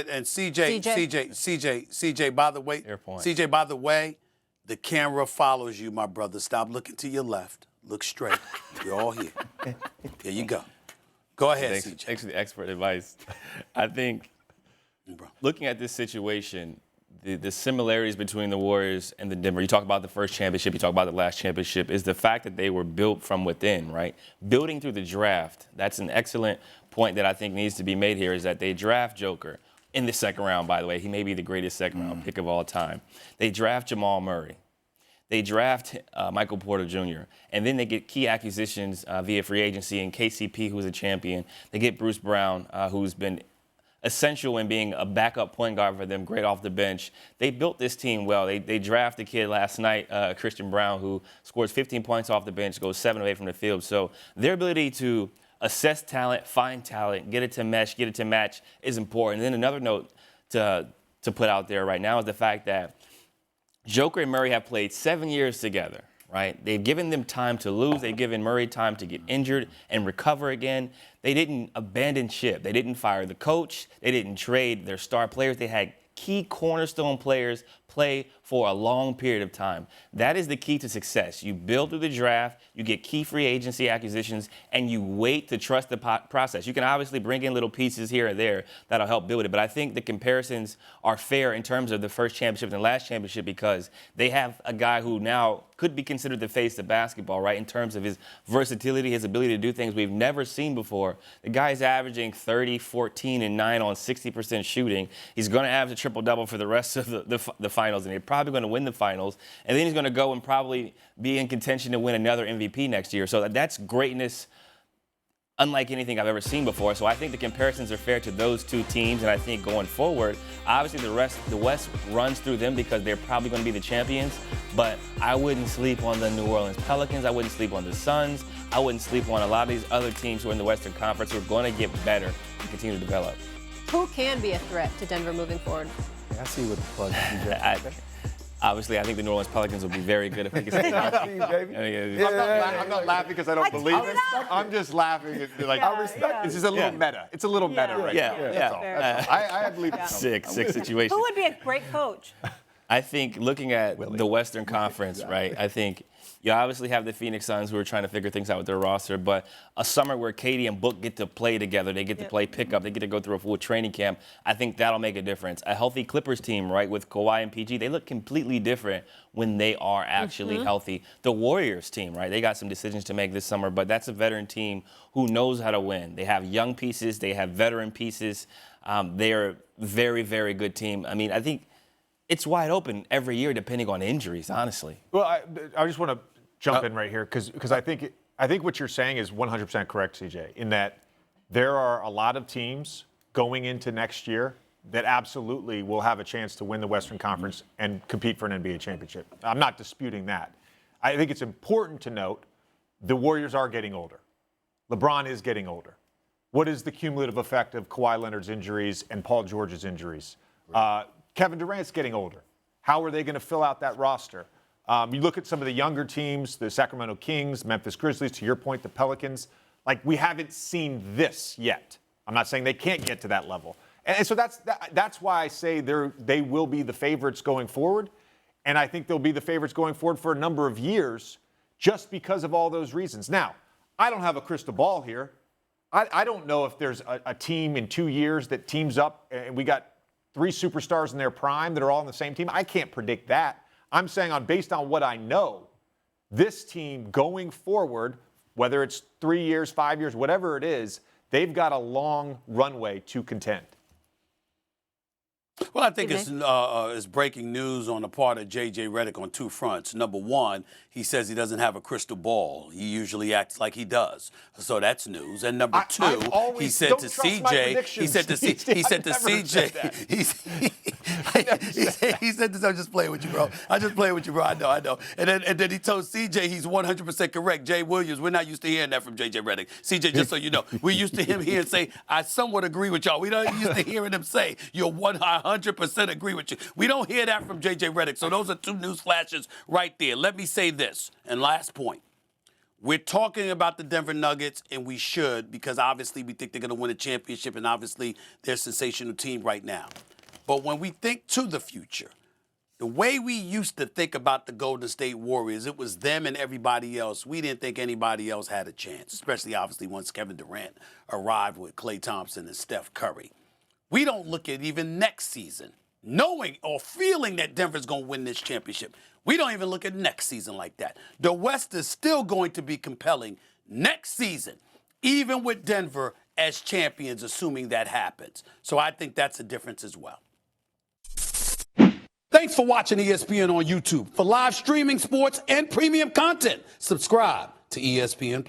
And CJ, by the way, Fair point. CJ, by the way, the camera follows you, my brother. Stop looking to your left. Look straight. We're all here. Here you go. Go ahead, CJ. Thanks for the expert advice. I think looking at this situation, the similarities between the Warriors and the Denver, you talk about the first championship, you talk about the last championship, is the fact that they were built from within, right? Building through the draft. That's an excellent point that I think needs to be made here, is that they draft Joker in the second round, by the way. He may be the greatest second-round pick of all time. They draft Jamal Murray. They draft Michael Porter Jr., and then they get key acquisitions via free agency in KCP, who's a champion. They get Bruce Brown, who's been essential in being a backup point guard for them, great off the bench. They built this team well. They drafted a kid last night, Christian Brown, who scores 15 points off the bench, goes 7 of 8 from the field. So their ability to assess talent, find talent, get it to mesh, get it to match is important. And then another note to put out there right now is the fact that Joker and Murray have played 7 years together, right? They've given them time to lose. They've given Murray time to get injured and recover again. They didn't abandon ship. They didn't fire the coach. They didn't trade their star players. They had key cornerstone players play for a long period of time. That is the key to success. You build through the draft, you get key free agency acquisitions, and you wait to trust the process. You can obviously bring in little pieces here or there that'll help build it, but I think the comparisons are fair in terms of the first championship and the last championship because they have a guy who now could be considered the face of basketball, right, in terms of his versatility, his ability to do things we've never seen before. The guy's averaging 30, 14, and 9 on 60% shooting. He's going to average a triple-double for the rest of the finals, and they're probably going to win the finals. And then he's going to go and probably be in contention to win another MVP next year. So that's greatness unlike anything I've ever seen before. So I think the comparisons are fair to those two teams. And I think going forward, obviously the West runs through them because they're probably going to be the champions. But I wouldn't sleep on the New Orleans Pelicans. I wouldn't sleep on the Suns. I wouldn't sleep on a lot of these other teams who are in the Western Conference who are going to get better and continue to develop. Who can be a threat to Denver moving forward? I see what the plug is. Obviously, I think the New Orleans Pelicans will be very good if we can stay healthy. I'm not laughing because I don't believe it. I'm just laughing. I respect. This is a little meta. It's a little meta right now. Yeah. I believe it's Sick situation. Who would be a great coach? I think looking at the Western Conference, right, I think you obviously have the Phoenix Suns who are trying to figure things out with their roster, but a summer where Katie and Book get to play together, they get to play pickup, they get to go through a full training camp, I think that'll make a difference. A healthy Clippers team, right, with Kawhi and PG, they look completely different when they are actually healthy. The Warriors team, right, they got some decisions to make this summer, but that's a veteran team who knows how to win. They have young pieces, they have veteran pieces. They're a very, very good team. I mean, I think it's wide open every year depending on injuries, honestly. Well, I just want to jump in right here because I think what you're saying is 100% correct, CJ, in that there are a lot of teams going into next year that absolutely will have a chance to win the Western Conference and compete for an NBA championship. I'm not disputing that. I think it's important to note the Warriors are getting older. LeBron is getting older. What is the cumulative effect of Kawhi Leonard's injuries and Paul George's injuries? Kevin Durant's getting older. How are they going to fill out that roster? You look at some of the younger teams, the Sacramento Kings, Memphis Grizzlies, to your point, the Pelicans. Like, we haven't seen this yet. I'm not saying they can't get to that level. And so that's why I say they will be the favorites going forward. And I think they'll be the favorites going forward for a number of years just because of all those reasons. Now, I don't have a crystal ball here. I don't know if there's a team in 2 years that teams up and we got 3 superstars in their prime that are all on the same team. I can't predict that. I'm saying based on what I know, this team going forward, whether it's 3 years, 5 years, whatever it is, they've got a long runway to contend. Well, I think it's breaking news on the part of J.J. Redick on 2 fronts. Number one, he says he doesn't have a crystal ball. He usually acts like he does. So that's news. And number two, he said to CJ, he said to CJ, he said this, I'm just playing with you, bro. I'm just playing with you, bro. I know. And then he told CJ he's 100% correct. Jay Williams, we're not used to hearing that from J.J. Redick. CJ, just so you know, we're used to him hearing say, I somewhat agree with y'all. We don't used to hearing him say, you're 100% agree with you. We don't hear that from J.J. Redick. So those are 2 news flashes right there. Let me say this, and last point. We're talking about the Denver Nuggets, and we should, because obviously we think they're going to win a championship, and obviously they're a sensational team right now. But when we think to the future, the way we used to think about the Golden State Warriors, it was them and everybody else. We didn't think anybody else had a chance, especially obviously once Kevin Durant arrived with Klay Thompson and Steph Curry. We don't look at even next season, knowing or feeling that Denver's going to win this championship. We don't even look at next season like that. The West is still going to be compelling next season, even with Denver as champions, assuming that happens. So I think that's a difference as well. Thanks for watching ESPN on YouTube. For live streaming, sports, and premium content, subscribe to ESPN+.